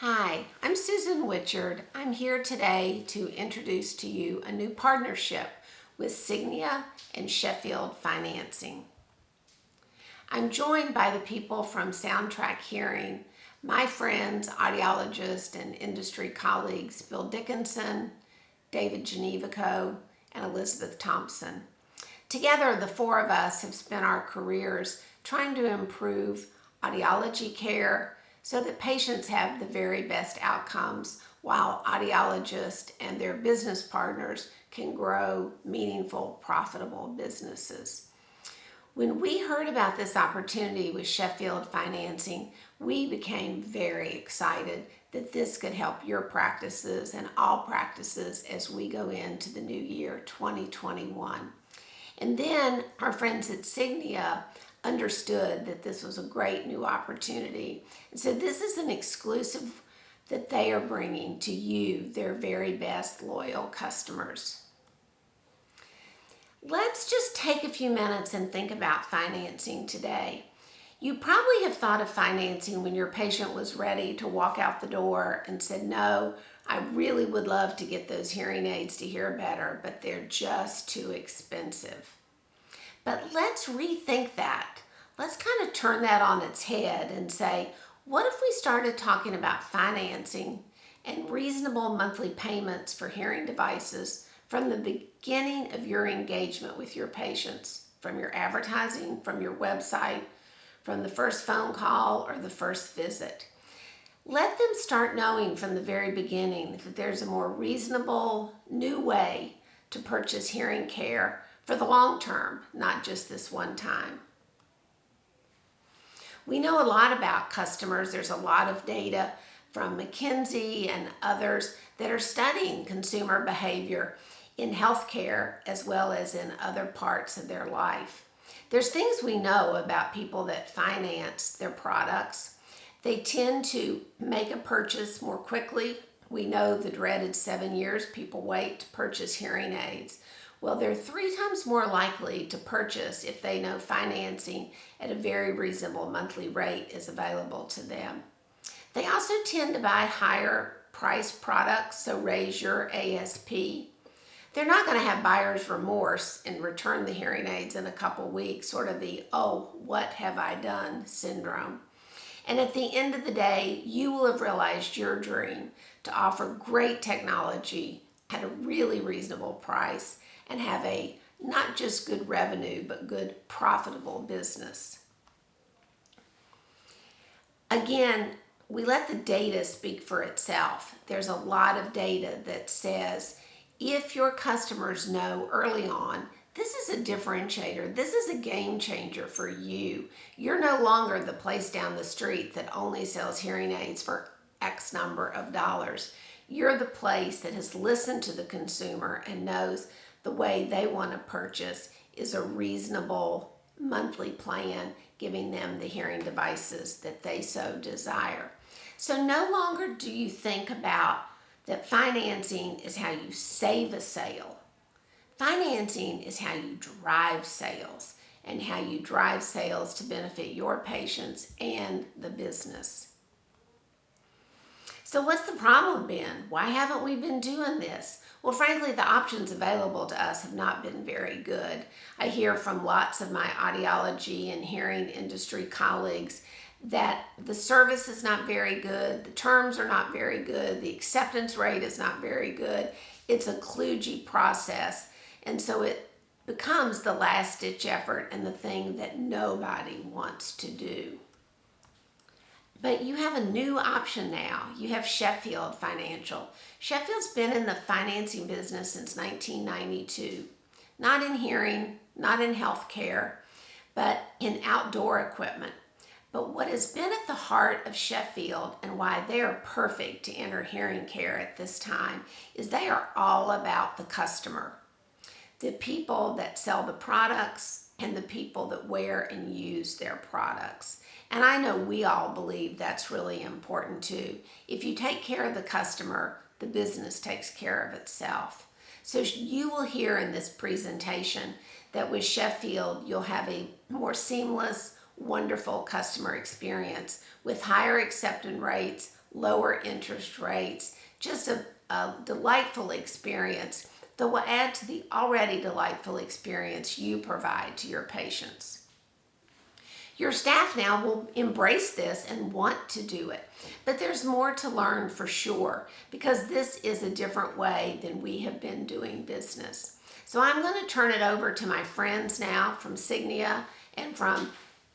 Hi, I'm Susan Witchard. I'm here today to introduce to you a new partnership with Signia and Sheffield Financing. I'm joined by the people from Soundtrack Hearing, my friends, audiologists, and industry colleagues, Bill Dickinson, David Genevico, and Elizabeth Thompson. Together, the four of us have spent our careers trying to improve audiology care so that patients have the very best outcomes while audiologists and their business partners can grow meaningful, profitable businesses. When we heard about this opportunity with Sheffield Financing, we became very excited that this could help your practices and all practices as we go into the new year 2021. And then our friends at Signia understood that this was a great new opportunity. And so this is an exclusive that they are bringing to you, their very best loyal customers. Let's just take a few minutes and think about financing today. You probably have thought of financing when your patient was ready to walk out the door and said, no, I really would love to get those hearing aids to hear better, but they're just too expensive. But let's rethink that. Let's kind of turn that on its head and say, what if we started talking about financing and reasonable monthly payments for hearing devices from the beginning of your engagement with your patients, from your advertising, from your website, from the first phone call or the first visit? Let them start knowing from the very beginning that there's a more reasonable, new way to purchase hearing care for the long term, not just this one time. We know a lot about customers. There's a lot of data from McKinsey and others that are studying consumer behavior in healthcare as well as in other parts of their life. There's things we know about people that finance their products. They tend to make a purchase more quickly. We know the dreaded 7 years people wait to purchase hearing aids. Well, they're 3 times more likely to purchase if they know financing at a very reasonable monthly rate is available to them. They also tend to buy higher priced products, so raise your ASP. They're not going to have buyer's remorse and return the hearing aids in a couple weeks, sort of the, oh, what have I done syndrome. And at the end of the day, you will have realized your dream to offer great technology at a really reasonable price and have a not just good revenue, but good profitable business. Again, we let the data speak for itself. There's a lot of data that says if your customers know early on, this is a differentiator, this is a game changer for you. You're no longer the place down the street that only sells hearing aids for X number of dollars. You're the place that has listened to the consumer and knows the way they want to purchase is a reasonable monthly plan, giving them the hearing devices that they so desire. So no longer do you think about that financing is how you save a sale. Financing is how you drive sales and how you drive sales to benefit your patients and the business. So what's the problem been? Why haven't we been doing this? Well, frankly, the options available to us have not been very good. I hear from lots of my audiology and hearing industry colleagues that the service is not very good, the terms are not very good, the acceptance rate is not very good. It's a kludgy process, and so it becomes the last-ditch effort and the thing that nobody wants to do. But you have a new option now. You have Sheffield Financial. Sheffield's been in the financing business since 1992. Not in hearing, not in healthcare, but in outdoor equipment. But what has been at the heart of Sheffield and why they are perfect to enter hearing care at this time is they are all about the customer. The people that sell the products and the people that wear and use their products. And I know we all believe that's really important too. If you take care of the customer, the business takes care of itself. So you will hear in this presentation that with Sheffield, you'll have a more seamless, wonderful customer experience with higher acceptance rates, lower interest rates, just a delightful experience that will add to the already delightful experience you provide to your patients. Your staff now will embrace this and want to do it, but there's more to learn for sure, because this is a different way than we have been doing business. So I'm going to turn it over to my friends now from Signia and from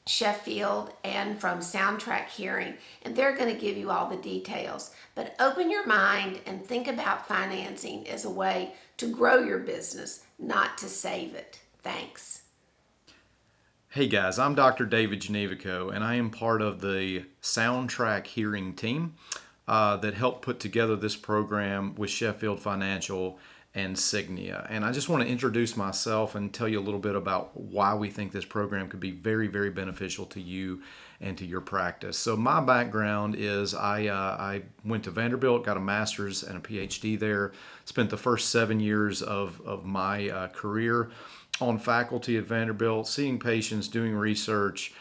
Sheffield and from Soundtrack Hearing, and they're going to give you all the details. But open your mind and think about financing as a way to grow your business, not to save it. Thanks. Hey guys, I'm Dr. David Genevico, and I am part of the Soundtrack Hearing team that helped put together this program with Sheffield Financial and Signia. And I just want to introduce myself and tell you a little bit about why we think this program could be very, very beneficial to you and to your practice. So my background is I went to Vanderbilt, got a master's and a PhD there, spent the first 7 years of my career on faculty at Vanderbilt, seeing patients, doing research,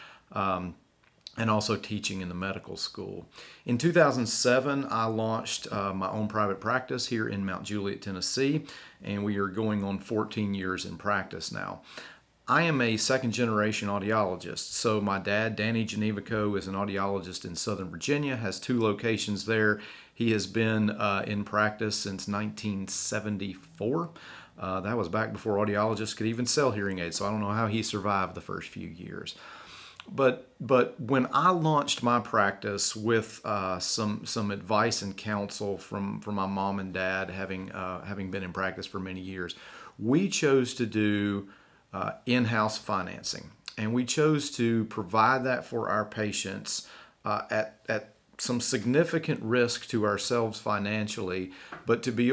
and also teaching in the medical school. In 2007, I launched my own private practice here in Mount Juliet, Tennessee, and we are going on 14 years in practice now. I am a second-generation audiologist. So my dad, Danny Genevico, is an audiologist in Southern Virginia, has 2 locations there. He has been in practice since 1974. That was back before audiologists could even sell hearing aids, so I don't know how he survived the first few years. But when I launched my practice with some advice and counsel from my mom and dad, having been in practice for many years, we chose to do in-house financing, and we chose to provide that for our patients at some significant risk to ourselves financially, but to be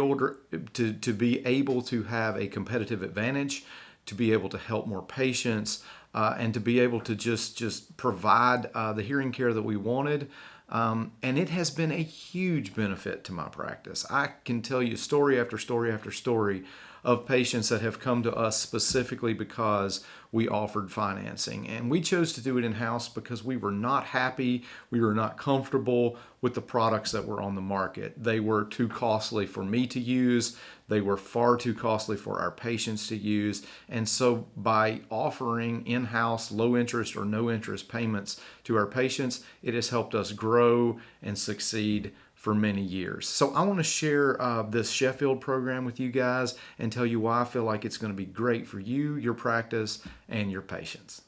able to have a competitive advantage, to be able to help more patients, and to be able to just provide the hearing care that we wanted. And it has been a huge benefit to my practice. I can tell you story after story after story of patients that have come to us specifically because we offered financing. And we chose to do it in-house because we were not happy, we were not comfortable with the products that were on the market. They were too costly for me to use, they were far too costly for our patients to use. And so by offering in-house low interest or no interest payments to our patients, it has helped us grow and succeed for many years. So I want to share this Sheffield program with you guys and tell you why I feel like it's going to be great for you, your practice, and your patients.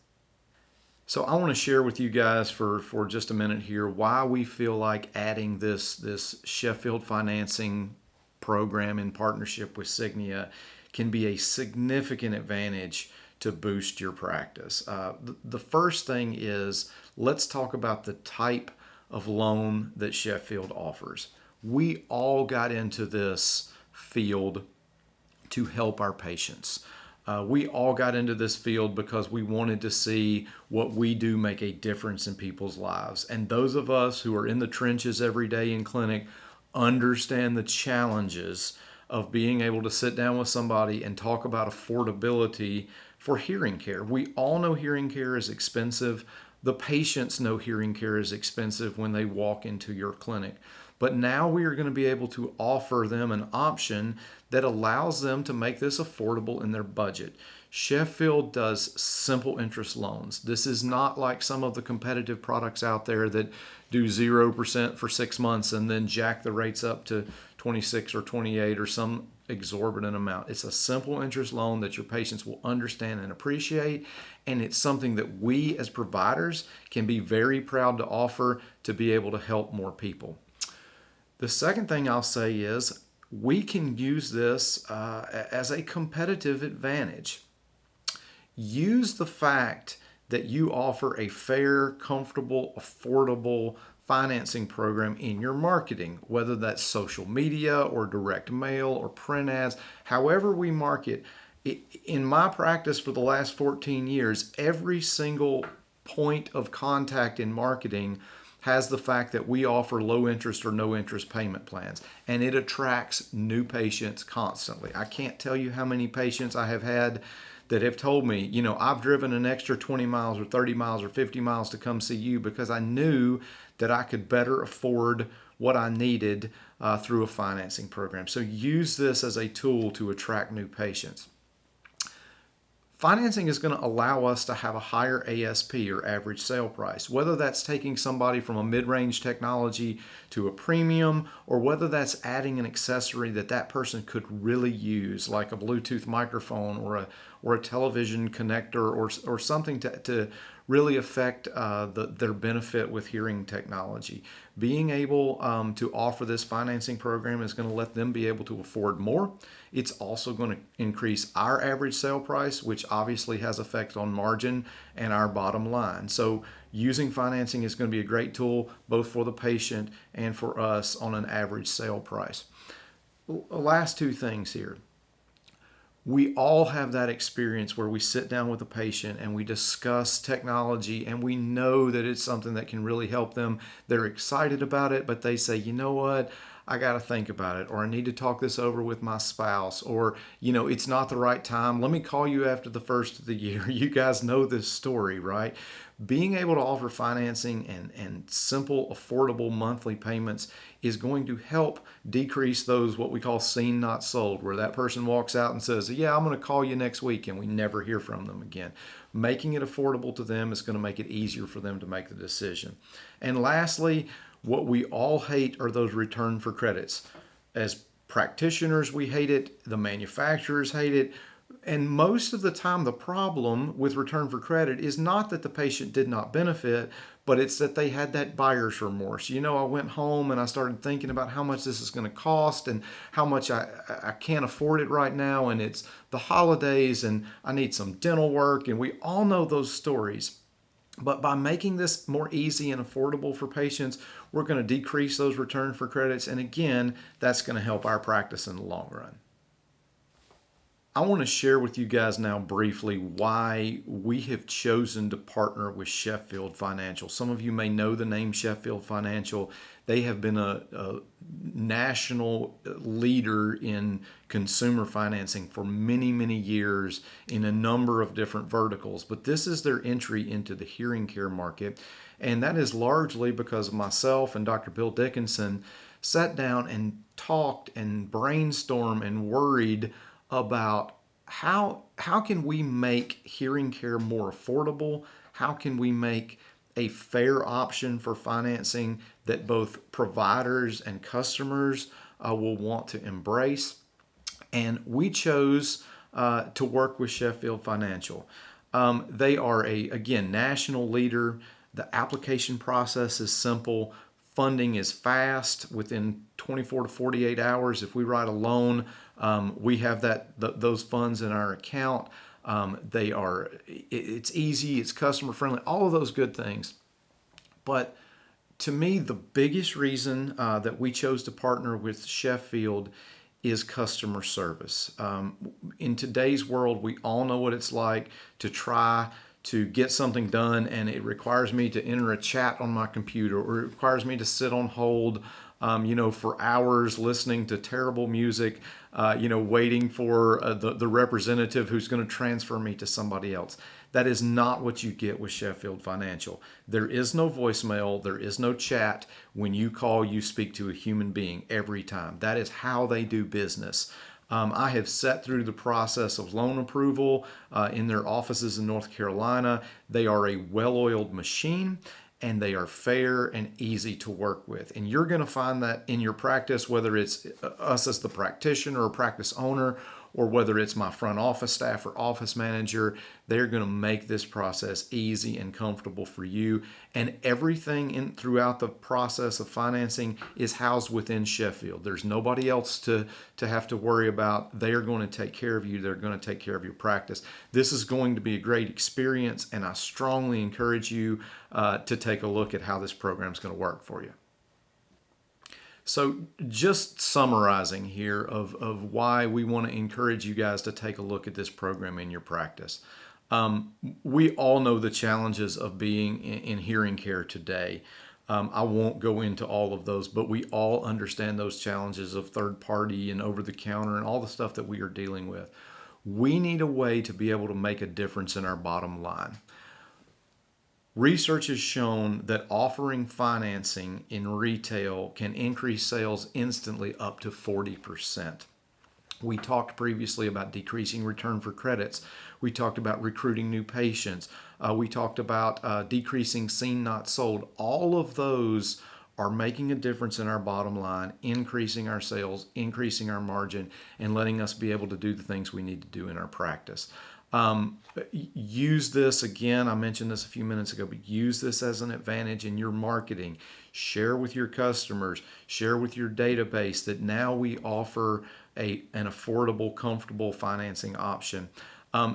So I want to share with you guys for just a minute here why we feel like adding this Sheffield financing program in partnership with Signia can be a significant advantage to boost your practice. The first thing is, let's talk about the type of loan that Sheffield offers. We all got into this field to help our patients. We all got into this field because we wanted to see what we do make a difference in people's lives. And those of us who are in the trenches every day in clinic understand the challenges of being able to sit down with somebody and talk about affordability for hearing care. We all know hearing care is expensive. The patients know hearing care is expensive when they walk into your clinic. But now we are going to be able to offer them an option that allows them to make this affordable in their budget. Sheffield does simple interest loans. This is not like some of the competitive products out there that do 0% for 6 months and then jack the rates up to 26 or 28 or some exorbitant amount. It's a simple interest loan that your patients will understand and appreciate, and it's something that we as providers can be very proud to offer to be able to help more people. The second thing I'll say is we can use this as a competitive advantage. Use the fact that you offer a fair, comfortable, affordable financing program in your marketing, whether that's social media or direct mail or print ads, however we market. In my practice for the last 14 years, every single point of contact in marketing has the fact that we offer low interest or no interest payment plans, and it attracts new patients constantly. I can't tell you how many patients I have had that have told me, I've driven an extra 20 miles or 30 miles or 50 miles to come see you because I knew that I could better afford what I needed through a financing program. So use this as a tool to attract new patients. Financing is going to allow us to have a higher ASP or average sale price, whether that's taking somebody from a mid-range technology to a premium, or whether that's adding an accessory that person could really use, like a Bluetooth microphone or a television connector or something to really affect their benefit with hearing technology. Being able to offer this financing program is going to let them be able to afford more. It's also going to increase our average sale price, which obviously has effect on margin and our bottom line. So using financing is going to be a great tool both for the patient and for us on an average sale price. Last two things here. We all have that experience where we sit down with a patient and we discuss technology and we know that it's something that can really help them. They're excited about it, but they say, you know what? I got to think about it, or I need to talk this over with my spouse, or, it's not the right time. Let me call you after the first of the year. You guys know this story, right? Being able to offer financing and simple, affordable monthly payments is going to help decrease those what we call seen, not sold, where that person walks out and says, yeah, I'm going to call you next week, and we never hear from them again. Making it affordable to them is going to make it easier for them to make the decision. And lastly, what we all hate are those return for credits. As practitioners, we hate it. The manufacturers hate it. And most of the time, the problem with return for credit is not that the patient did not benefit, but it's that they had that buyer's remorse. I went home and I started thinking about how much this is going to cost and how much I can't afford it right now. And it's the holidays and I need some dental work. And we all know those stories. But by making this more easy and affordable for patients, we're going to decrease those return for credits. And again, that's going to help our practice in the long run. I want to share with you guys now briefly why we have chosen to partner with Sheffield Financial. Some of you may know the name Sheffield Financial. They have been a national leader in consumer financing for many, many years in a number of different verticals. But this is their entry into the hearing care market. And that is largely because myself and Dr. Bill Dickinson sat down and talked and brainstormed and worried about how can we make hearing care more affordable? How can we make a fair option for financing that both providers and customers will want to embrace? And we chose to work with Sheffield Financial. They are again, national leader. The application process is simple. Funding is fast, within 24 to 48 hours. If we write a loan, we have those funds in our account. It's easy, it's customer friendly, all of those good things. But to me, the biggest reason that we chose to partner with Sheffield is customer service. In today's world, we all know what it's like to try to get something done, and it requires me to enter a chat on my computer, or it requires me to sit on hold, for hours listening to terrible music, waiting for the representative who's going to transfer me to somebody else. That is not what you get with Sheffield Financial. There is no voicemail. There is no chat. When you call, you speak to a human being every time. That is how they do business. I have sat through the process of loan approval in their offices in North Carolina. They are a well-oiled machine, and they are fair and easy to work with. And you're going to find that in your practice, whether it's us as the practitioner or practice owner, or whether it's my front office staff or office manager, they're going to make this process easy and comfortable for you. And everything throughout the process of financing is housed within Sheffield. There's nobody else to have to worry about. They are going to take care of you. They're going to take care of your practice. This is going to be a great experience, and I strongly encourage you to take a look at how this program is going to work for you. So just summarizing here of why we want to encourage you guys to take a look at this program in your practice. We all know the challenges of being in hearing care today. I won't go into all of those, but we all understand those challenges of third party and over the counter and all the stuff that we are dealing with. We need a way to be able to make a difference in our bottom line. Research has shown that offering financing in retail can increase sales instantly up to 40%. We talked previously about decreasing return for credits. We talked about recruiting new patients. We talked about decreasing seen not sold. All of those are making a difference in our bottom line, increasing our sales, increasing our margin, and letting us be able to do the things we need to do in our practice. Use this again. I mentioned this a few minutes ago, but use this as an advantage in your marketing. Share with your customers, share with your database that now we offer an affordable, comfortable financing option.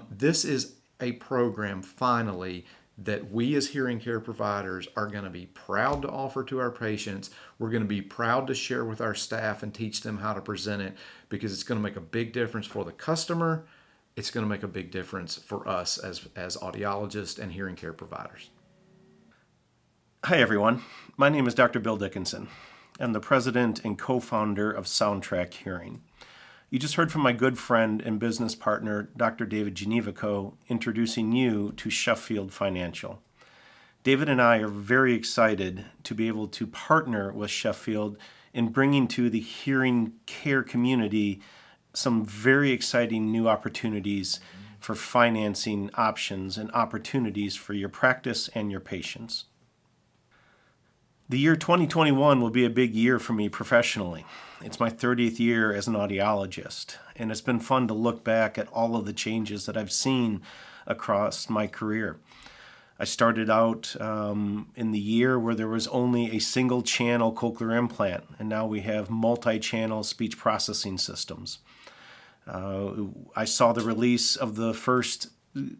This is a program, finally, that we as hearing care providers are going to be proud to offer to our patients. We're going to be proud to share with our staff and teach them how to present it, because it's going to make a big difference for the customer. It's going to make a big difference for us as audiologists and hearing care providers. Hi, everyone. My name is Dr. Bill Dickinson. I'm the president and co-founder of Soundtrack Hearing. You just heard from my good friend and business partner, Dr. David Genevico, introducing you to Sheffield Financial. David and I are very excited to be able to partner with Sheffield in bringing to the hearing care community some very exciting new opportunities for financing options and opportunities for your practice and your patients. The year 2021 will be a big year for me professionally. It's my 30th year as an audiologist, and it's been fun to look back at all of the changes that I've seen across my career. I started out in the year where there was only a single channel cochlear implant, and now we have multi-channel speech processing systems. I saw the release of the first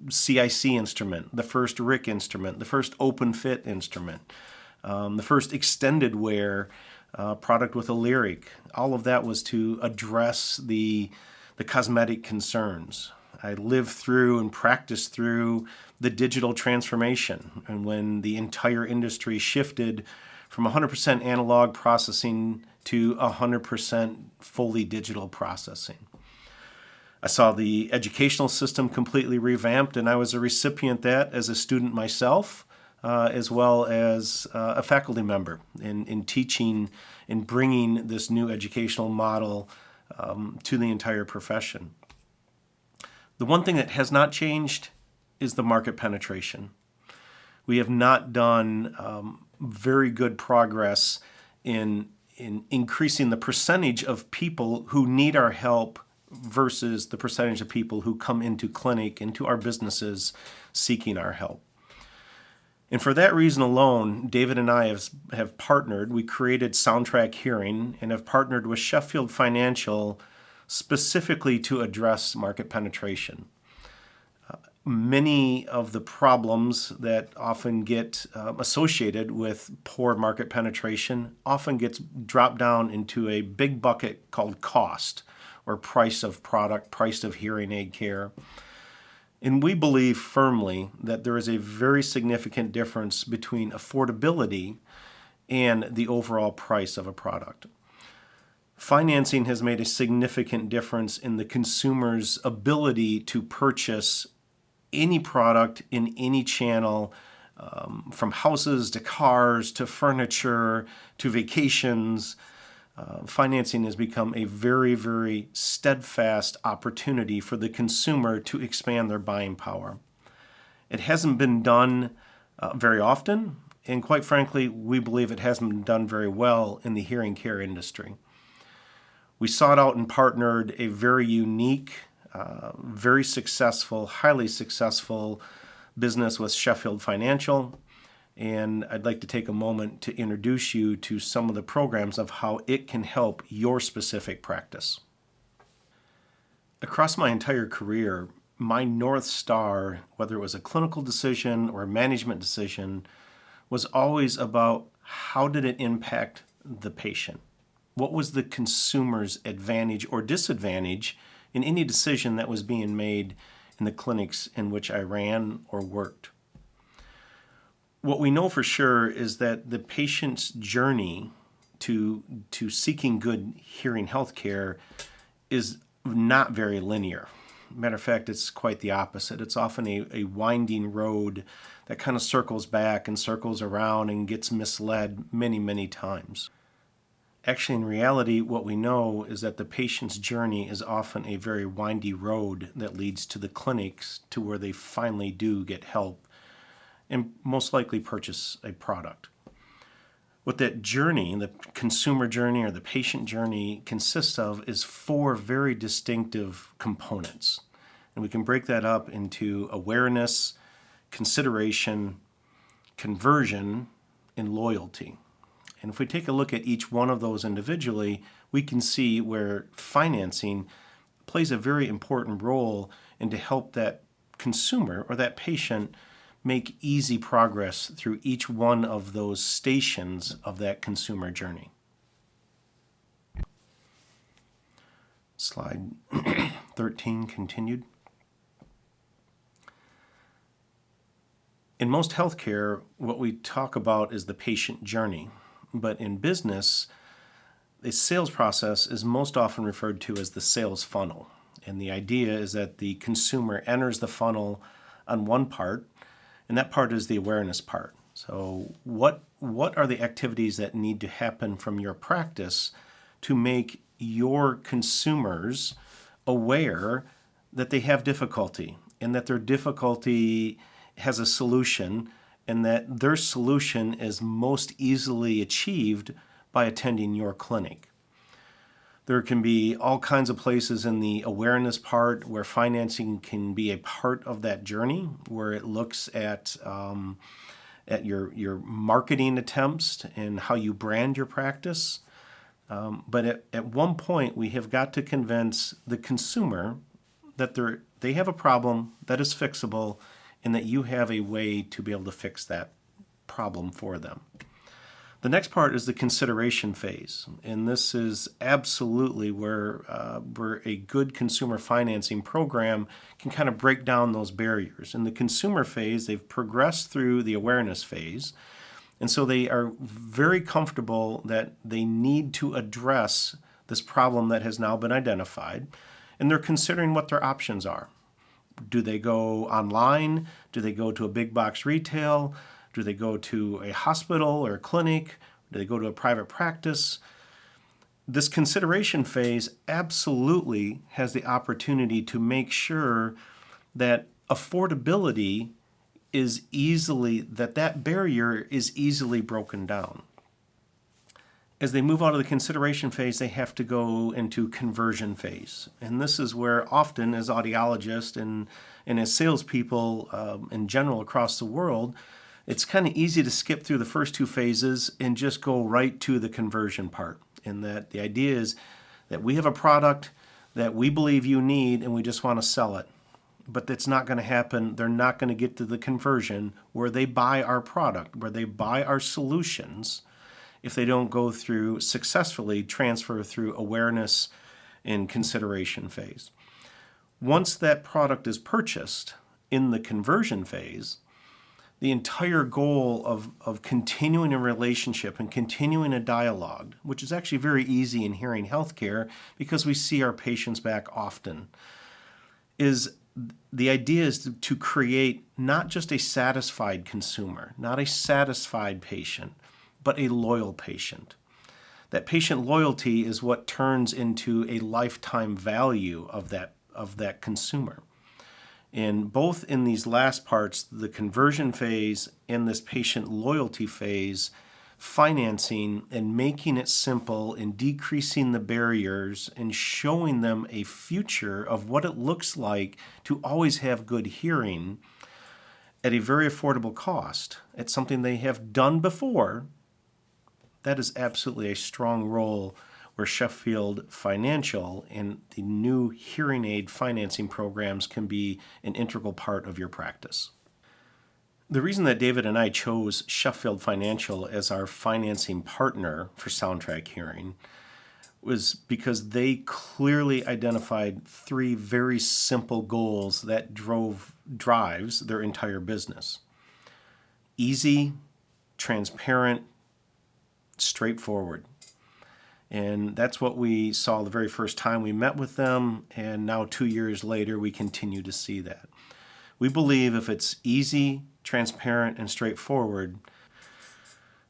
CIC instrument, the first RIC instrument, the first open fit instrument, the first extended wear product with a lyric. All of that was to address the cosmetic concerns. I lived through and practiced through the digital transformation, and when the entire industry shifted from 100% analog processing to 100% fully digital processing. I saw the educational system completely revamped, and I was a recipient of that as a student myself, as well as a faculty member in teaching and bringing this new educational model to the entire profession. The one thing that has not changed is the market penetration. We have not done very good progress in increasing the percentage of people who need our help versus the percentage of people who come into clinic, into our businesses, seeking our help. And for that reason alone, David and I have partnered. We created Soundtrack Hearing and have partnered with Sheffield Financial specifically to address market penetration. Many of the problems that often get associated with poor market penetration often gets dropped down into a big bucket called cost, or price of product, price of hearing aid care. And we believe firmly that there is a very significant difference between affordability and the overall price of a product. Financing has made a significant difference in the consumer's ability to purchase any product in any channel, from houses to cars to furniture to vacations. Financing has become a very, very steadfast opportunity for the consumer to expand their buying power. It hasn't been done very often, and quite frankly, we believe it hasn't been done very well in the hearing care industry. We sought out and partnered a very unique, very successful, highly successful business with Sheffield Financial. And I'd like to take a moment to introduce you to some of the programs of how it can help your specific practice. Across my entire career, my North Star, whether it was a clinical decision or a management decision, was always about how did it impact the patient? What was the consumer's advantage or disadvantage in any decision that was being made in the clinics in which I ran or worked? What we know for sure is that the patient's journey to seeking good hearing health care is not very linear. Matter of fact, it's quite the opposite. It's often a winding road that kind of circles back and circles around and gets misled many, many times. Actually, in reality, what we know is that the patient's journey is often a very windy road that leads to the clinics to where they finally do get help and most likely purchase a product. What that journey, the consumer journey or the patient journey, consists of is 4 very distinctive components. And we can break that up into awareness, consideration, conversion, and loyalty. And if we take a look at each one of those individually, we can see where financing plays a very important role in to help that consumer or that patient make easy progress through each one of those stations of that consumer journey. Slide 13 continued. In most healthcare, what we talk about is the patient journey. But in business, the sales process is most often referred to as the sales funnel. And the idea is that the consumer enters the funnel on one part, and that part is the awareness part. So what are the activities that need to happen from your practice to make your consumers aware that they have difficulty and that their difficulty has a solution and that their solution is most easily achieved by attending your clinic? There can be all kinds of places in the awareness part where financing can be a part of that journey, where it looks at your marketing attempts and how you brand your practice. But at one point, we have got to convince the consumer that they have a problem that is fixable and that you have a way to be able to fix that problem for them. The next part is the consideration phase, and this is absolutely where a good consumer financing program can kind of break down those barriers. In the consumer phase, they've progressed through the awareness phase, and so they are very comfortable that they need to address this problem that has now been identified, and they're considering what their options are. Do they go online? Do they go to a big box retail? Do they go to a hospital or a clinic? Do they go to a private practice? This consideration phase absolutely has the opportunity to make sure that affordability is that barrier is easily broken down. As they move out of the consideration phase, they have to go into conversion phase. And this is where often as audiologists and as salespeople in general across the world, it's kind of easy to skip through the first 2 phases and just go right to the conversion part. And that the idea is that we have a product that we believe you need and we just want to sell it. But that's not going to happen. They're not going to get to the conversion where they buy our product, where they buy our solutions, if they don't go through successfully transfer through awareness and consideration phase. Once that product is purchased in the conversion phase, the entire goal of continuing a relationship and continuing a dialogue, which is actually very easy in hearing healthcare because we see our patients back often, is the idea is to create not just a satisfied consumer, not a satisfied patient, but a loyal patient. That patient loyalty is what turns into a lifetime value of that consumer. And both in these last parts, the conversion phase and this patient loyalty phase, financing and making it simple and decreasing the barriers and showing them a future of what it looks like to always have good hearing at a very affordable cost. It's something they have done before. That is absolutely a strong role where Sheffield Financial and the new hearing aid financing programs can be an integral part of your practice. The reason that David and I chose Sheffield Financial as our financing partner for Soundtrack Hearing was because they clearly identified 3 very simple goals that drives their entire business. Easy, transparent, straightforward. And that's what we saw the very first time we met with them, and now 2 years later, we continue to see that. We believe if it's easy, transparent, and straightforward,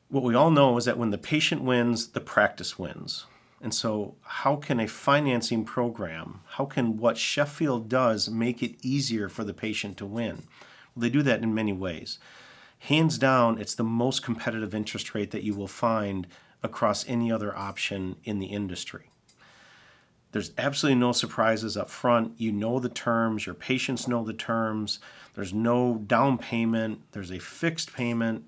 what we all know is that when the patient wins, the practice wins. And so, how can a financing program, how can what Sheffield does make it easier for the patient to win? Well, they do that in many ways. Hands down, it's the most competitive interest rate that you will find across any other option in the industry. There's absolutely no surprises up front. You know the terms, your patients know the terms. There's no down payment, there's a fixed payment.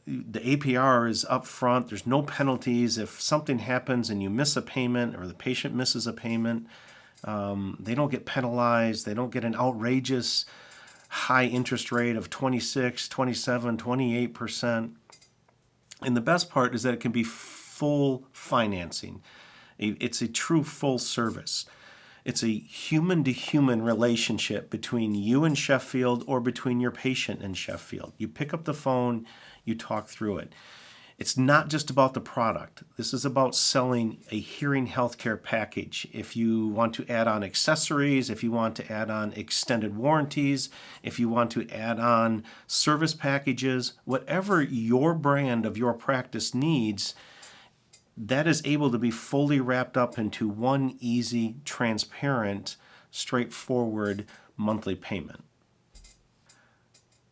The APR is up front. There's no penalties. If something happens and you miss a payment or the patient misses a payment, they don't get penalized. They don't get an outrageous high interest rate of 26, 27, 28%. And the best part is that it can be full financing. It's a true full service. It's a human-to-human relationship between you and Sheffield or between your patient and Sheffield. You pick up the phone, you talk through it. It's not just about the product. This is about selling a hearing healthcare package. If you want to add on accessories, if you want to add on extended warranties, if you want to add on service packages, whatever your brand of your practice needs, that is able to be fully wrapped up into one easy, transparent, straightforward monthly payment.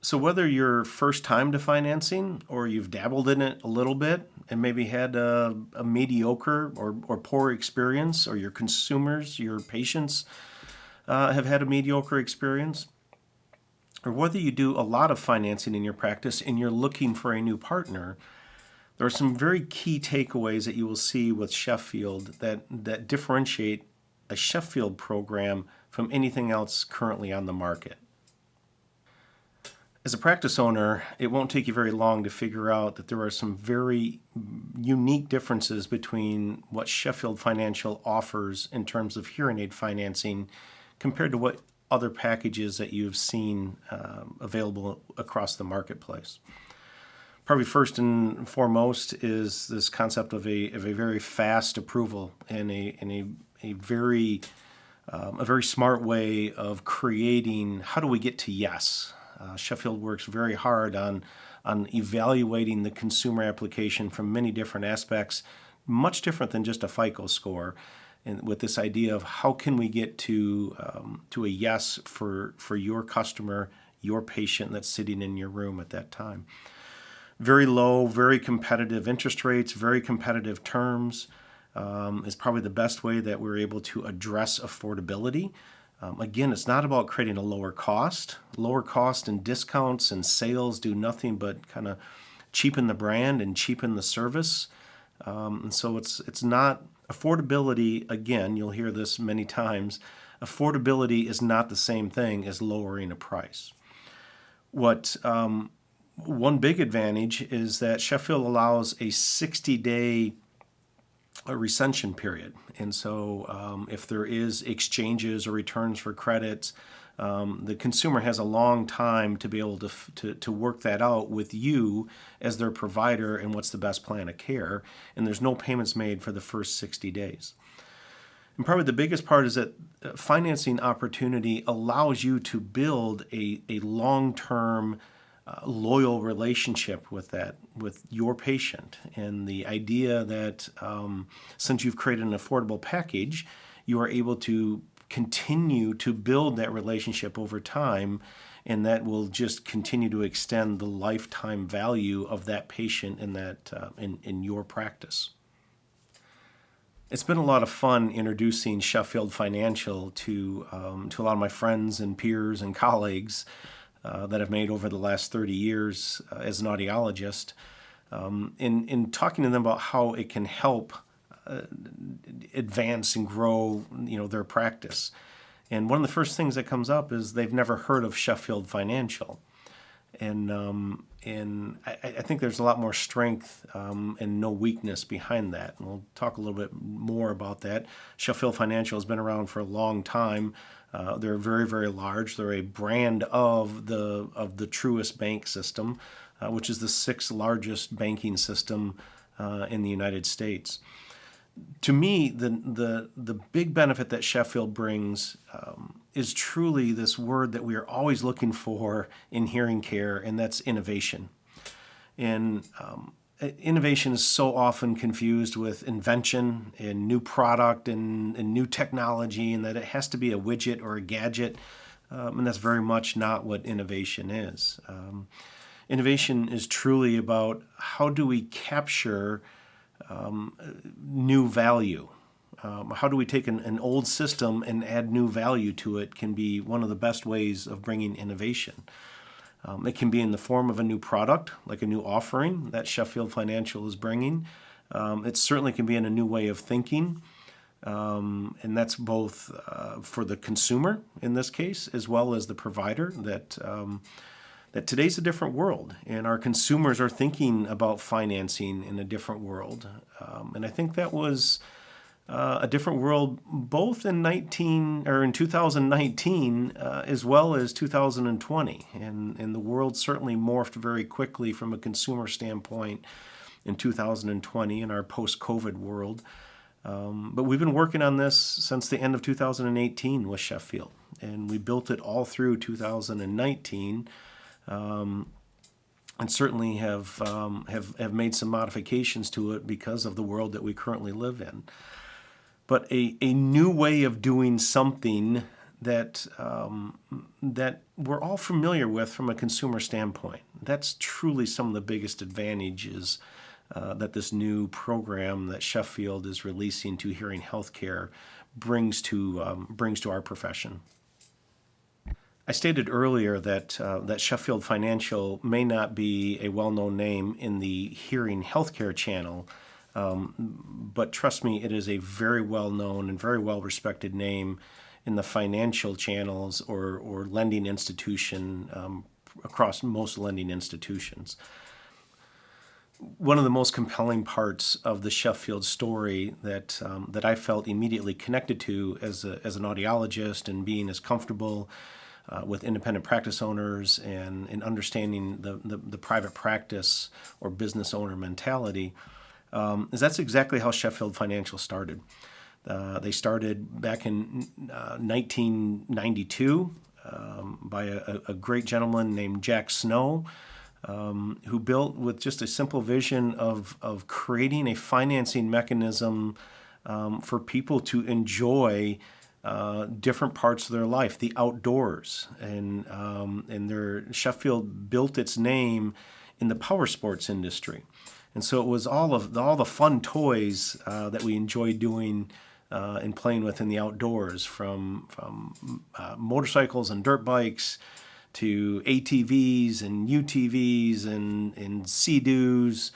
So whether you're first time to financing or you've dabbled in it a little bit and maybe had a mediocre or poor experience, or your consumers, your patients have had a mediocre experience, or whether you do a lot of financing in your practice and you're looking for a new partner, there are some very key takeaways that you will see with Sheffield that differentiate a Sheffield program from anything else currently on the market. As a practice owner, it won't take you very long to figure out that there are some very unique differences between what Sheffield Financial offers in terms of hearing aid financing compared to what other packages that you've seen available across the marketplace. Probably first and foremost is this concept of a very fast approval and a very smart way of creating how do we get to yes. Sheffield works very hard on evaluating the consumer application from many different aspects, much different than just a FICO score, and with this idea of how can we get to a yes for your customer, your patient that's sitting in your room at that time. Very low, very competitive interest rates, very competitive terms is probably the best way that we're able to address affordability. Again, it's not about creating a lower cost. Lower cost and discounts and sales do nothing but kind of cheapen the brand and cheapen the service. And so it's not affordability. Again, you'll hear this many times. Affordability is not the same thing as lowering a price. One big advantage is that Sheffield allows a 60-day recension period. And so if there is exchanges or returns for credits, the consumer has a long time to be able to work that out with you as their provider and what's the best plan of care. And there's no payments made for the first 60 days. And probably the biggest part is that financing opportunity allows you to build a long-term loyal relationship with your patient, and the idea that since you've created an affordable package, you are able to continue to build that relationship over time, and that will just continue to extend the lifetime value of that patient in your practice. It's been a lot of fun introducing Sheffield Financial to a lot of my friends and peers and colleagues that I've made over the last 30 years as an audiologist, in talking to them about how it can help advance and grow, their practice. And one of the first things that comes up is they've never heard of Sheffield Financial, and I think there's a lot more strength and no weakness behind that. And we'll talk a little bit more about that. Sheffield Financial has been around for a long time. They're very, very large. They're a brand of the Truist bank system, which is the sixth largest banking system in the United States. To me, the big benefit that Sheffield brings is truly this word that we are always looking for in hearing care, and that's innovation. And innovation is so often confused with invention and new product and new technology, and that it has to be a widget or a gadget. And that's very much not what innovation is. Innovation is truly about how do we capture new value. How do we take an old system and add new value to it can be one of the best ways of bringing innovation. It can be in the form of a new product, like a new offering that Sheffield Financial is bringing. It certainly can be in a new way of thinking, and that's both for the consumer in this case, as well as the provider, that today's a different world, and our consumers are thinking about financing in a different world. And I think that was a different world both in 2019 as well as 2020. And the world certainly morphed very quickly from a consumer standpoint in 2020 in our post-COVID world. But we've been working on this since the end of 2018 with Sheffield, and we built it all through 2019. And certainly have made some modifications to it because of the world that we currently live in. But a new way of doing something that we're all familiar with from a consumer standpoint. That's truly some of the biggest advantages that this new program that Sheffield is releasing to hearing healthcare brings to our profession. I stated earlier that Sheffield Financial may not be a well-known name in the hearing healthcare channel, but trust me, it is a very well-known and very well-respected name in the financial channels or lending institution across most lending institutions. One of the most compelling parts of the Sheffield story that I felt immediately connected to as an audiologist and being as comfortable with independent practice owners and in understanding the private practice or business owner mentality, is that's exactly how Sheffield Financial started. They started back in 1992 by a great gentleman named Jack Snow, who built with just a simple vision of creating a financing mechanism for people to enjoy different parts of their life, the outdoors, and Sheffield built its name in the power sports industry, and so it was all the fun toys that we enjoy doing and playing with in the outdoors, from motorcycles and dirt bikes to ATVs and UTVs and Sea-Doos,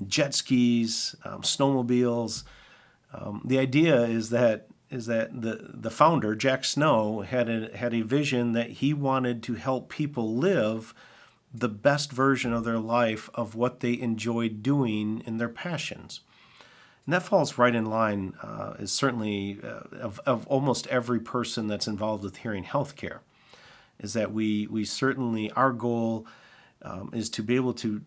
jet skis, snowmobiles. The idea is that the founder, Jack Snow, had a vision that he wanted to help people live the best version of their life of what they enjoyed doing in their passions. And that falls right in line, is certainly of almost every person that's involved with hearing healthcare, is that we certainly, our goal is to be able to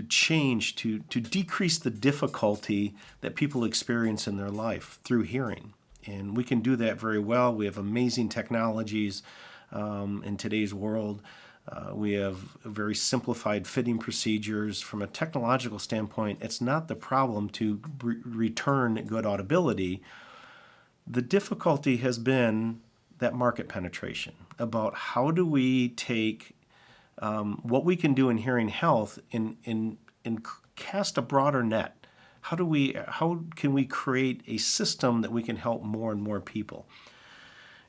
change, to decrease the difficulty that people experience in their life through hearing. And we can do that very well. We have amazing technologies in today's world. We have very simplified fitting procedures. From a technological standpoint, it's not the problem to return good audibility. The difficulty has been that market penetration, about how do we take what we can do in hearing health and cast a broader net. How can we create a system that we can help more and more people?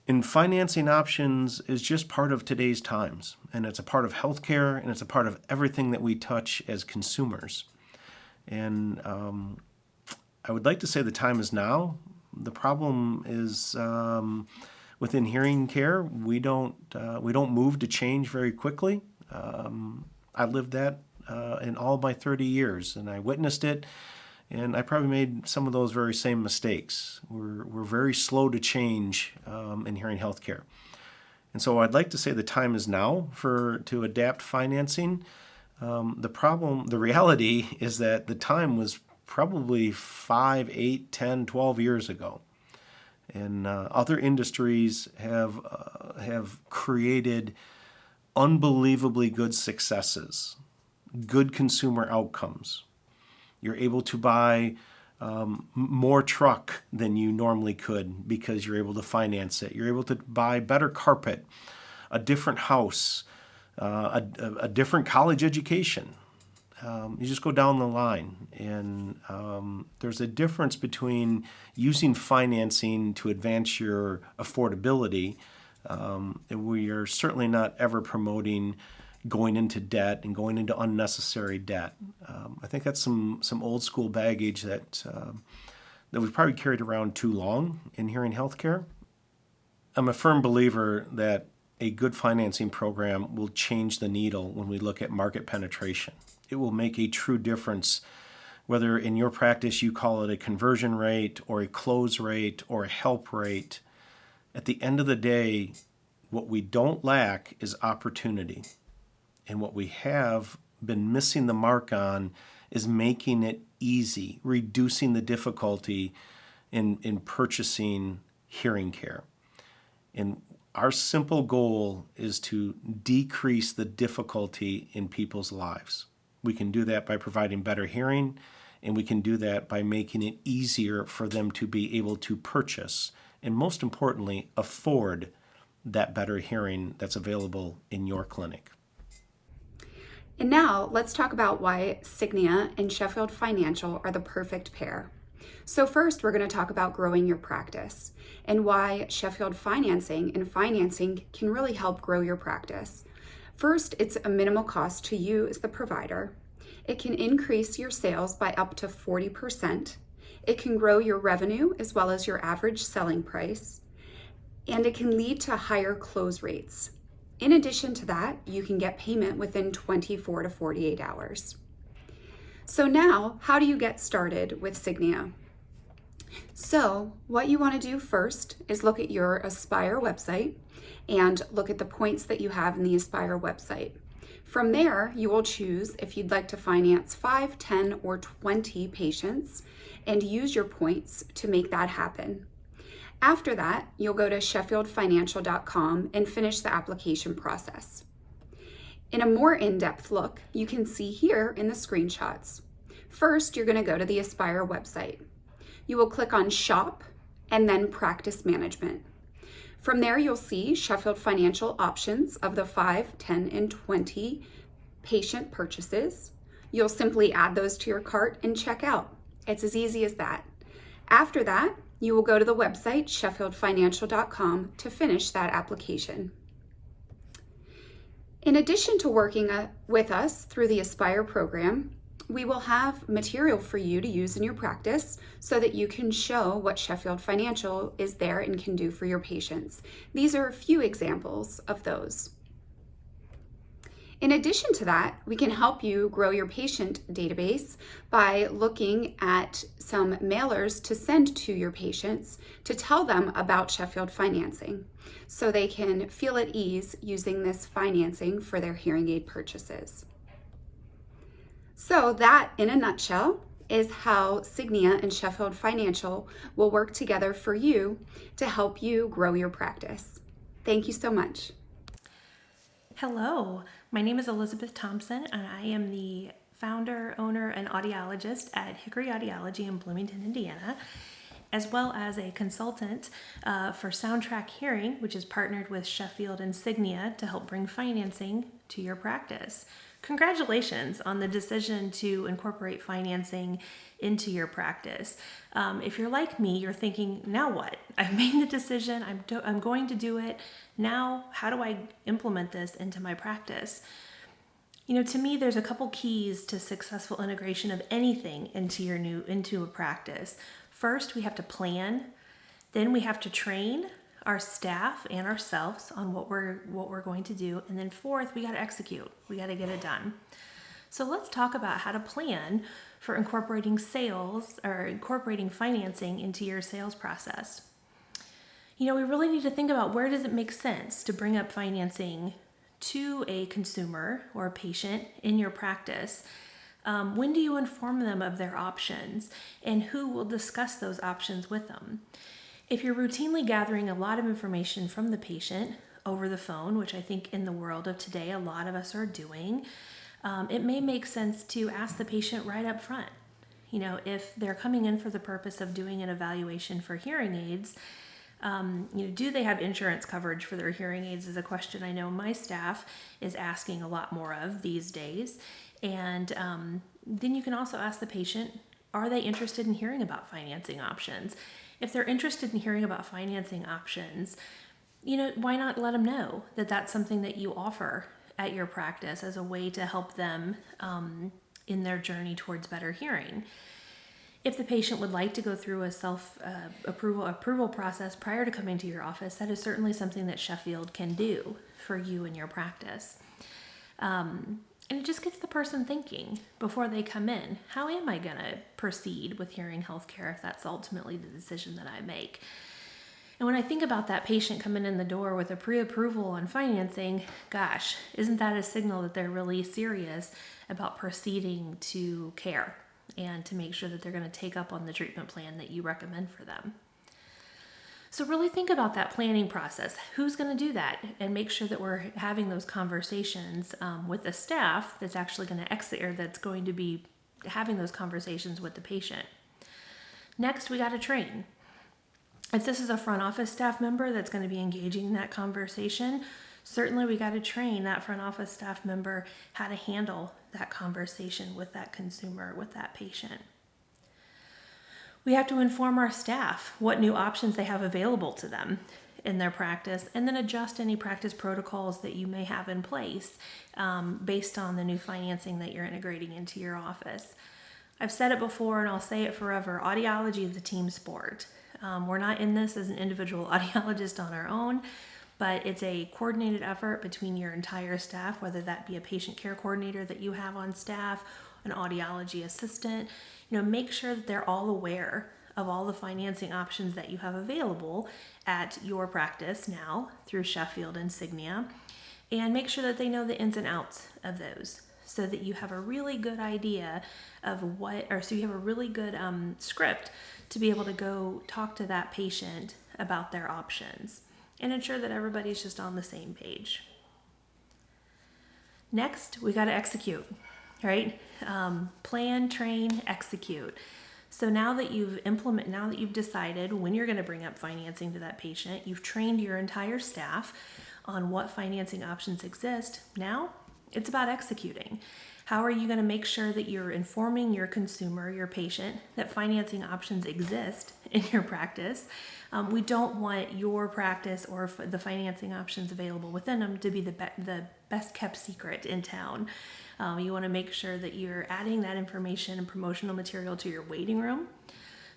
And financing options is just part of today's times, and it's a part of healthcare, and it's a part of everything that we touch as consumers. And I would like to say the time is now. The problem is within hearing care, we don't move to change very quickly. I lived that in all my 30 years, and I witnessed it. And I probably made some of those very same mistakes. We're very slow to change in hearing healthcare. And so I'd like to say the time is now to adapt financing. The reality is that the time was probably 5, 8, 10, 12 years ago. And other industries have created unbelievably good successes, good consumer outcomes. You're able to buy more truck than you normally could because you're able to finance it. You're able to buy better carpet, a different house, a different college education. You just go down the line, and there's a difference between using financing to advance your affordability. And we are certainly not ever promoting going into debt and going into unnecessary debt. I think that's some old school baggage that we've probably carried around too long in hearing healthcare. I'm a firm believer that a good financing program will change the needle when we look at market penetration. It will make a true difference, whether in your practice you call it a conversion rate or a close rate or a help rate. At the end of the day, what we don't lack is opportunity. And what we have been missing the mark on is making it easy, reducing the difficulty in purchasing hearing care. And our simple goal is to decrease the difficulty in people's lives. We can do that by providing better hearing, and we can do that by making it easier for them to be able to purchase, and most importantly, afford that better hearing that's available in your clinic. And now let's talk about why Signia and Sheffield Financial are the perfect pair. So first, we're going to talk about growing your practice and why Sheffield Financing can really help grow your practice. First, it's a minimal cost to you as the provider. It can increase your sales by up to 40%. It can grow your revenue as well as your average selling price. And it can lead to higher close rates. In addition to that, you can get payment within 24 to 48 hours. So now, how do you get started with Signia? So what you want to do first is look at your Aspire website and look at the points that you have in the Aspire website. From there, you will choose if you'd like to finance 5, 10, or 20 patients and use your points to make that happen. After that, you'll go to sheffieldfinancial.com and finish the application process. In a more in-depth look, you can see here in the screenshots. First, you're going to go to the Aspire website. You will click on Shop and then Practice Management. From there, you'll see Sheffield Financial options of the 5, 10, and 20 patient purchases. You'll simply add those to your cart and check out. It's as easy as that. After that, you will go to the website sheffieldfinancial.com to finish that application. In addition to working with us through the Aspire program, we will have material for you to use in your practice so that you can show what Sheffield Financial is there and can do for your patients. These are a few examples of those. In addition to that, we can help you grow your patient database by looking at some mailers to send to your patients to tell them about Sheffield Financing so they can feel at ease using this financing for their hearing aid purchases. So that, in a nutshell, is how Signia and Sheffield Financial will work together for you to help you grow your practice. Thank you so much. Hello, my name is Elizabeth Thompson, and I am the founder, owner, and audiologist at Hickory Audiology in Bloomington, Indiana, as well as a consultant for Soundtrack Hearing, which is partnered with Sheffield and Signia to help bring financing to your practice. Congratulations on the decision to incorporate financing into your practice. If you're like me, you're thinking, now what? I've made the decision, I'm going to do it. Now, how do I implement this into my practice? To me, there's a couple keys to successful integration of anything into a practice. First, we have to plan. Then we have to train our staff and ourselves on what we're going to do. And then fourth, we got to execute. We got to get it done. So let's talk about how to plan for incorporating sales or incorporating financing into your sales process. We really need to think about where does it make sense to bring up financing to a consumer or a patient in your practice. When do you inform them of their options, and who will discuss those options with them? If you're routinely gathering a lot of information from the patient over the phone, which I think in the world of today a lot of us are doing, it may make sense to ask the patient right up front. If they're coming in for the purpose of doing an evaluation for hearing aids, do they have insurance coverage for their hearing aids is a question I know my staff is asking a lot more of these days. And then you can also ask the patient, are they interested in hearing about financing options? If they're interested in hearing about financing options, why not let them know that that's something that you offer at your practice as a way to help them in their journey towards better hearing. If the patient would like to go through a approval process prior to coming to your office, that is certainly something that Sheffield can do for you and your practice. And it just gets the person thinking before they come in, how am I going to proceed with hearing healthcare if that's ultimately the decision that I make? And when I think about that patient coming in the door with a pre-approval on financing, gosh, isn't that a signal that they're really serious about proceeding to care and to make sure that they're going to take up on the treatment plan that you recommend for them? So really think about that planning process. Who's going to do that? And make sure that we're having those conversations with the staff that's actually going to exit, or that's going to be having those conversations with the patient. Next, we got to train. If this is a front office staff member that's going to be engaging in that conversation, certainly we got to train that front office staff member how to handle that conversation with that consumer, with that patient. We have to inform our staff what new options they have available to them in their practice, and then adjust any practice protocols that you may have in place based on the new financing that you're integrating into your office. I've said it before and I'll say it forever, audiology is a team sport. We're not in this as an individual audiologist on our own, but it's a coordinated effort between your entire staff, whether that be a patient care coordinator that you have on staff, an audiology assistant. Make sure that they're all aware of all the financing options that you have available at your practice now through Sheffield and Signia, and make sure that they know the ins and outs of those, so that you have a really good idea of so you have a really good script to be able to go talk to that patient about their options and ensure that everybody's just on the same page. Next, we got to execute, right? Plan, train, execute. So now that you've decided when you're going to bring up financing to that patient, you've trained your entire staff on what financing options exist. Now it's about executing. How are you going to make sure that you're informing your consumer, your patient, that financing options exist in your practice? We don't want your practice or the financing options available within them to be the best kept secret in town. You want to make sure that you're adding that information and promotional material to your waiting room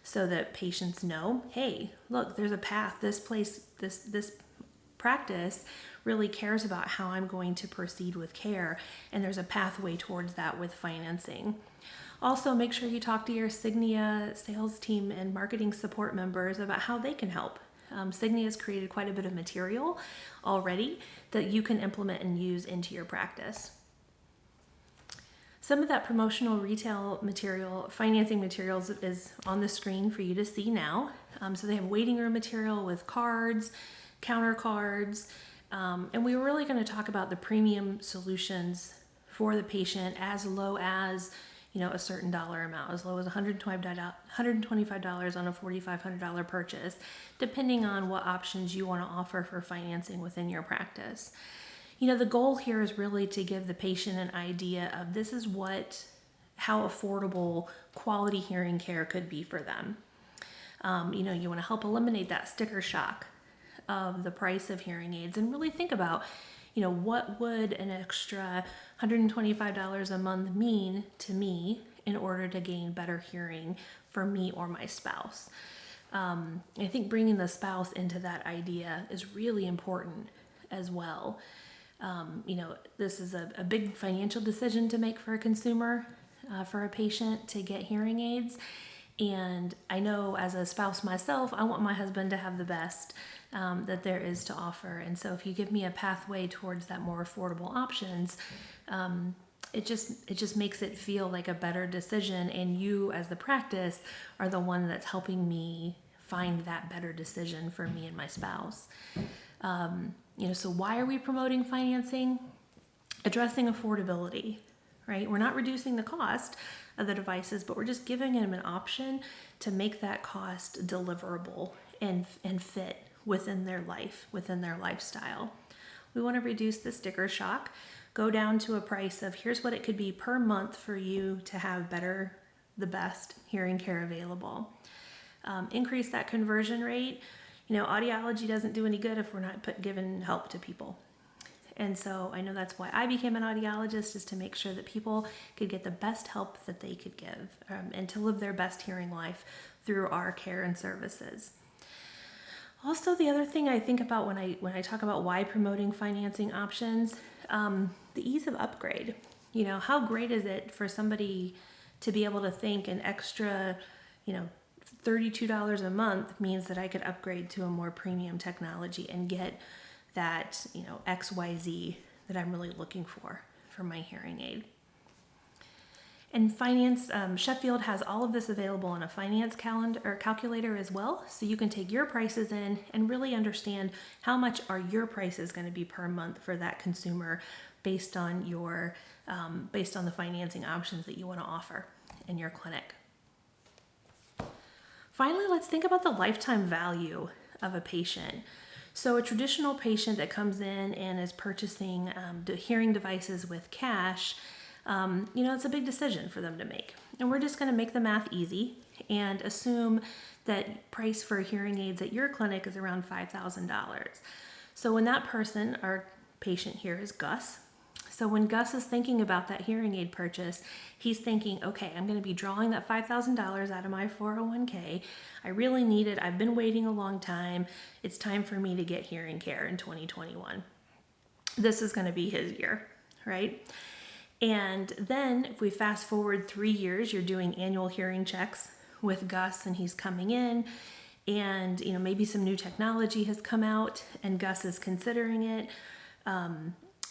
so that patients know, hey, look, there's a path. This practice really cares about how I'm going to proceed with care, and there's a pathway towards that with financing. Also, make sure you talk to your Signia sales team and marketing support members about how they can help. Signia has created quite a bit of material already that you can implement and use into your practice. Some of that promotional retail material, financing materials, is on the screen for you to see now. So they have waiting room material with cards, counter cards, and we were really going to talk about the premium solutions for the patient as low as a certain dollar amount, as low as $125 on a $4,500 purchase, depending on what options you want to offer for financing within your practice. The goal here is really to give the patient an idea of how affordable quality hearing care could be for them. You want to help eliminate that sticker shock of the price of hearing aids, and really think about, what would an extra $125 a month mean to me in order to gain better hearing for me or my spouse. I think bringing the spouse into that idea is really important as well. This is a big financial decision to make for a consumer, for a patient to get hearing aids. And I know as a spouse myself, I want my husband to have the best that there is to offer. And so if you give me a pathway towards that more affordable options, it just makes it feel like a better decision, and you as the practice are the one that's helping me find that better decision for me and my spouse. So why are we promoting financing? Addressing affordability, right? We're not reducing the cost of the devices, but we're just giving them an option to make that cost deliverable and fit within their life, within their lifestyle. We want to reduce the sticker shock, go down to a price of here's what it could be per month for you to have the best hearing care available. Increase that conversion rate. Audiology doesn't do any good if we're not giving help to people. And so I know that's why I became an audiologist, is to make sure that people could get the best help that they could give, and to live their best hearing life through our care and services. Also, the other thing I think about when I talk about why promoting financing options, the ease of upgrade. How great is it for somebody to be able to think an extra, $32 a month means that I could upgrade to a more premium technology and get that, XYZ that I'm really looking for my hearing aid. And finance, Sheffield has all of this available on a finance calendar or calculator as well. So you can take your prices in and really understand how much are your prices going to be per month for that consumer based on the financing options that you want to offer in your clinic. Finally, let's think about the lifetime value of a patient. So a traditional patient that comes in and is purchasing hearing devices with cash, it's a big decision for them to make. And we're just going to make the math easy and assume that price for hearing aids at your clinic is around $5,000. So when that person, our patient here is Gus. So when Gus is thinking about that hearing aid purchase, he's thinking, okay, I'm going to be drawing that $5,000 out of my 401k. I really need it. I've been waiting a long time. It's time for me to get hearing care in 2021. This is going to be his year, right? And then if we fast forward 3 years, you're doing annual hearing checks with Gus, and he's coming in, and maybe some new technology has come out and Gus is considering it.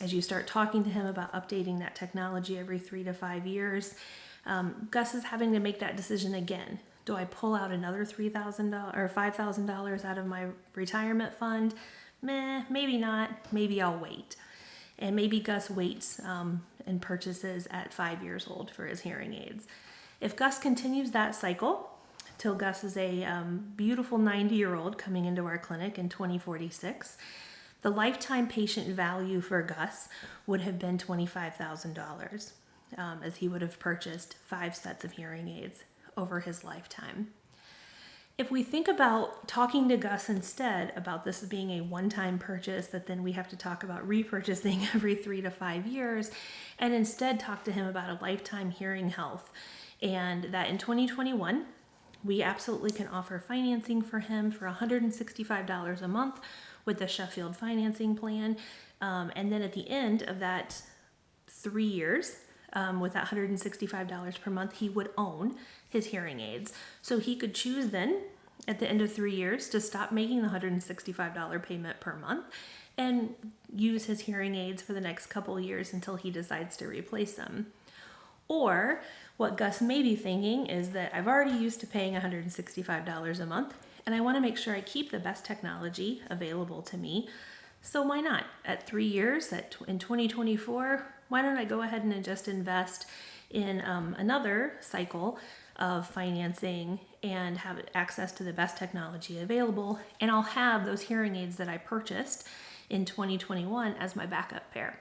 As you start talking to him about updating that technology every 3 to 5 years, Gus is having to make that decision again. Do I pull out another $3,000 or $5,000 out of my retirement fund? Maybe not. Maybe I'll wait. And maybe Gus waits and purchases at 5 years old for his hearing aids. If Gus continues that cycle till Gus is a beautiful 90-year-old coming into our clinic in 2046, the lifetime patient value for Gus would have been $25,000, as he would have purchased 5 sets of hearing aids over his lifetime. If we think about talking to Gus instead about this being a one-time purchase that then we have to talk about repurchasing every 3 to 5 years, and instead talk to him about a lifetime hearing health, and that in 2021, we absolutely can offer financing for him for $165 a month with the Sheffield financing plan. And then at the end of that 3 years, with that $165 per month, he would own his hearing aids. So he could choose then, at the end of 3 years, to stop making the $165 payment per month and use his hearing aids for the next couple years until he decides to replace them. Or what Gus may be thinking is that I've already used to paying $165 a month, and I want to make sure I keep the best technology available to me. So why not? At 3 years, in 2024, why don't I go ahead and just invest in another cycle of financing and have access to the best technology available, and I'll have those hearing aids that I purchased in 2021 as my backup pair.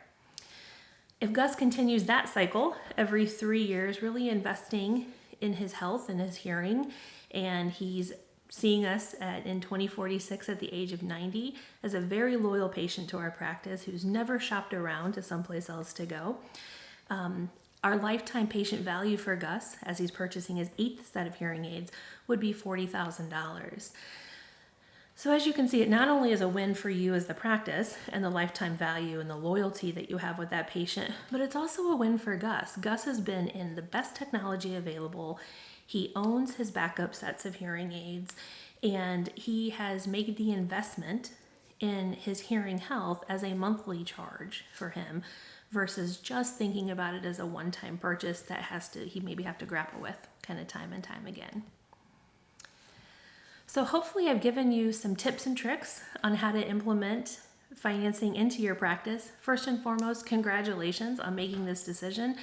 If Gus continues that cycle every 3 years, really investing in his health and his hearing, and he's seeing us in 2046 at the age of 90 as a very loyal patient to our practice who's never shopped around to someplace else to go. Our lifetime patient value for Gus, as he's purchasing his 8th set of hearing aids, would be $40,000. So as you can see, it not only is a win for you as the practice and the lifetime value and the loyalty that you have with that patient, but it's also a win for Gus. Gus has been in the best technology available. He owns his backup sets of hearing aids, and he has made the investment in his hearing health as a monthly charge for him versus just thinking about it as a one-time purchase that he maybe have to grapple with kind of time and time again. So hopefully I've given you some tips and tricks on how to implement financing into your practice. First and foremost, congratulations on making this decision.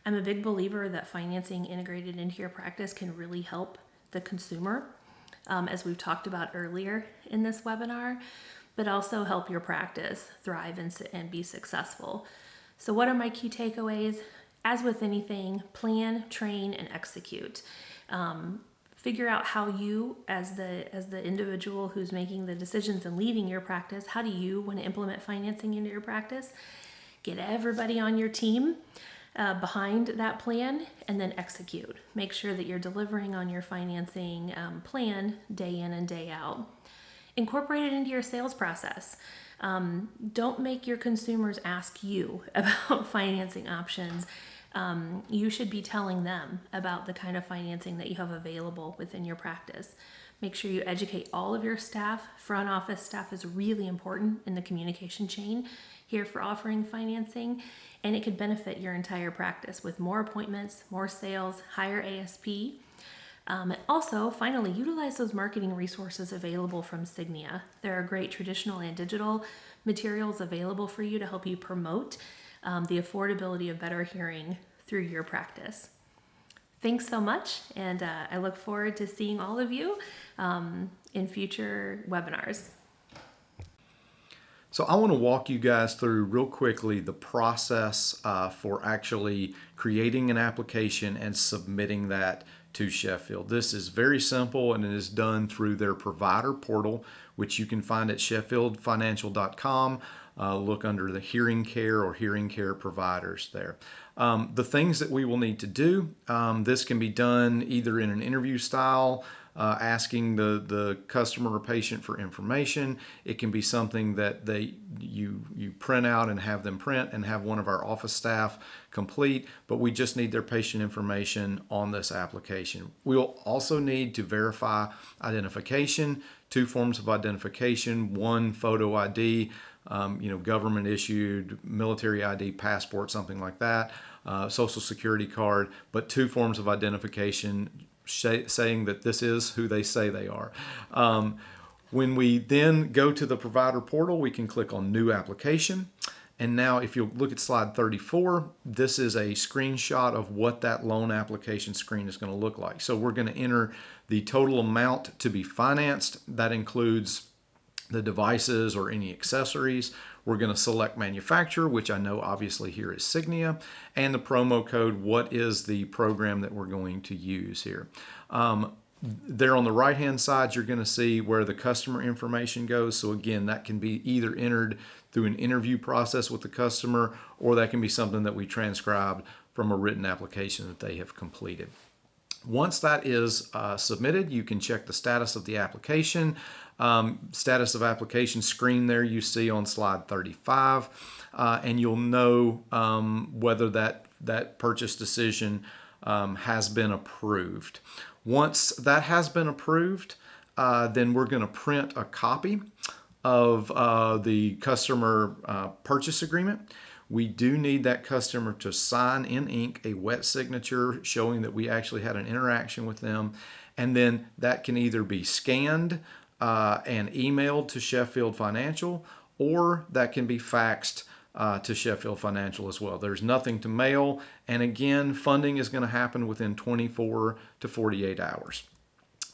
I'm a big believer that financing integrated into your practice can really help the consumer, as we've talked about earlier in this webinar, but also help your practice thrive and be successful. So what are my key takeaways? As with anything, plan, train, and execute. Figure out how you, as the individual who's making the decisions and leading your practice, how do you want to implement financing into your practice? Get everybody on your team behind that plan, and then execute. Make sure that you're delivering on your financing plan day in and day out. Incorporate it into your sales process. Don't make your consumers ask you about financing options. You should be telling them about the kind of financing that you have available within your practice. Make sure you educate all of your staff. Front office staff is really important in the communication chain here for offering financing, and it could benefit your entire practice with more appointments, more sales, higher ASP. Also, finally, utilize those marketing resources available from Signia. There are great traditional and digital materials available for you to help you promote the affordability of better hearing through your practice. Thanks so much, and I look forward to seeing all of you in future webinars. So I want to walk you guys through real quickly the process for actually creating an application and submitting that to Sheffield. This is very simple, and it is done through their provider portal, which you can find at sheffieldfinancial.com. Look under the hearing care or hearing care providers there. The things that we will need to do, this can be done either in an interview style, asking the customer or patient for information. It can be something that you print out and have them print and have one of our office staff complete, but we just need their patient information on this application. We'll also need to verify identification, 2 forms of identification, 1 photo ID, government issued military ID, passport, something like that, social security card, but 2 forms of identification saying that this is who they say they are. When we then go to the provider portal, we can click on New Application. And now if you look at slide 34, this is a screenshot of what that loan application screen is going to look like. So we're going to enter the total amount to be financed. That includes the devices or any accessories. We're going to select manufacturer, which I know obviously here is Signia, and the promo code. What is the program that we're going to use here? There on the right hand side, you're going to see where the customer information goes. So again, that can be either entered through an interview process with the customer, or that can be something that we transcribed from a written application that they have completed. Once that is submitted, you can check the status of the application. Status of application screen there you see on slide 35, and you'll know whether that purchase decision has been approved. Once that has been approved, then we're going to print a copy of the customer purchase agreement. We do need that customer to sign in ink a wet signature showing that we actually had an interaction with them, and then that can either be scanned and emailed to Sheffield Financial, or that can be faxed to Sheffield Financial as well. There's nothing to mail, and again, funding is going to happen within 24 to 48 hours.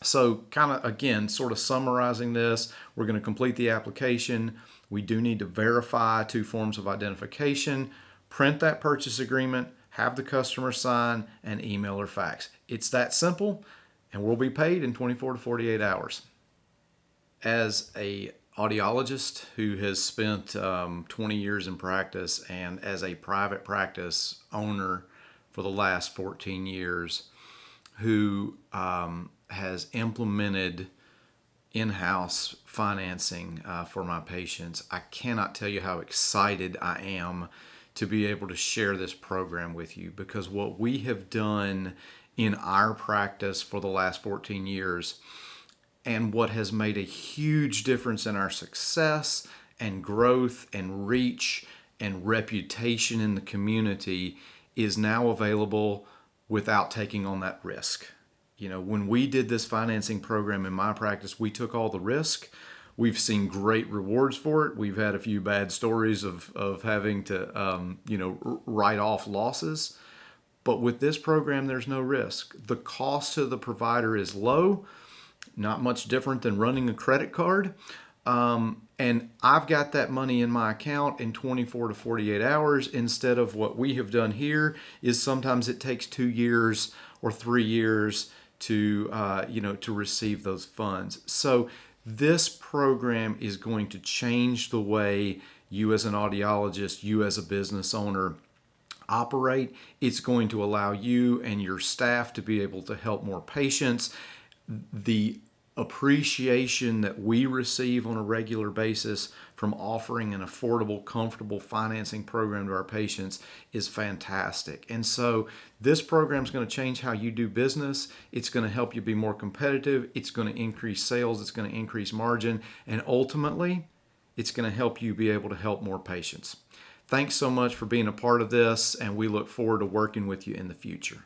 So kind of, again, sort of summarizing this, we're going to complete the application. We do need to verify 2 forms of identification, print that purchase agreement, have the customer sign, and email or fax. It's that simple, and we'll be paid in 24 to 48 hours. As a audiologist who has spent 20 years in practice, and as a private practice owner for the last 14 years, who has implemented in-house financing for my patients, I cannot tell you how excited I am to be able to share this program with you, because what we have done in our practice for the last 14 years, and what has made a huge difference in our success and growth and reach and reputation in the community is now available without taking on that risk. When we did this financing program in my practice, we took all the risk. We've seen great rewards for it. We've had a few bad stories of having to, write off losses. But with this program, there's no risk. The cost to the provider is low, not much different than running a credit card. And I've got that money in my account in 24 to 48 hours instead of what we have done here is sometimes it takes 2 years or 3 years to receive those funds. So this program is going to change the way you as an audiologist, you as a business owner operate. It's going to allow you and your staff to be able to help more patients. The appreciation that we receive on a regular basis from offering an affordable, comfortable financing program to our patients is fantastic. And so this program is going to change how you do business. It's going to help you be more competitive. It's going to increase sales. It's going to increase margin. And ultimately, it's going to help you be able to help more patients. Thanks so much for being a part of this, and we look forward to working with you in the future.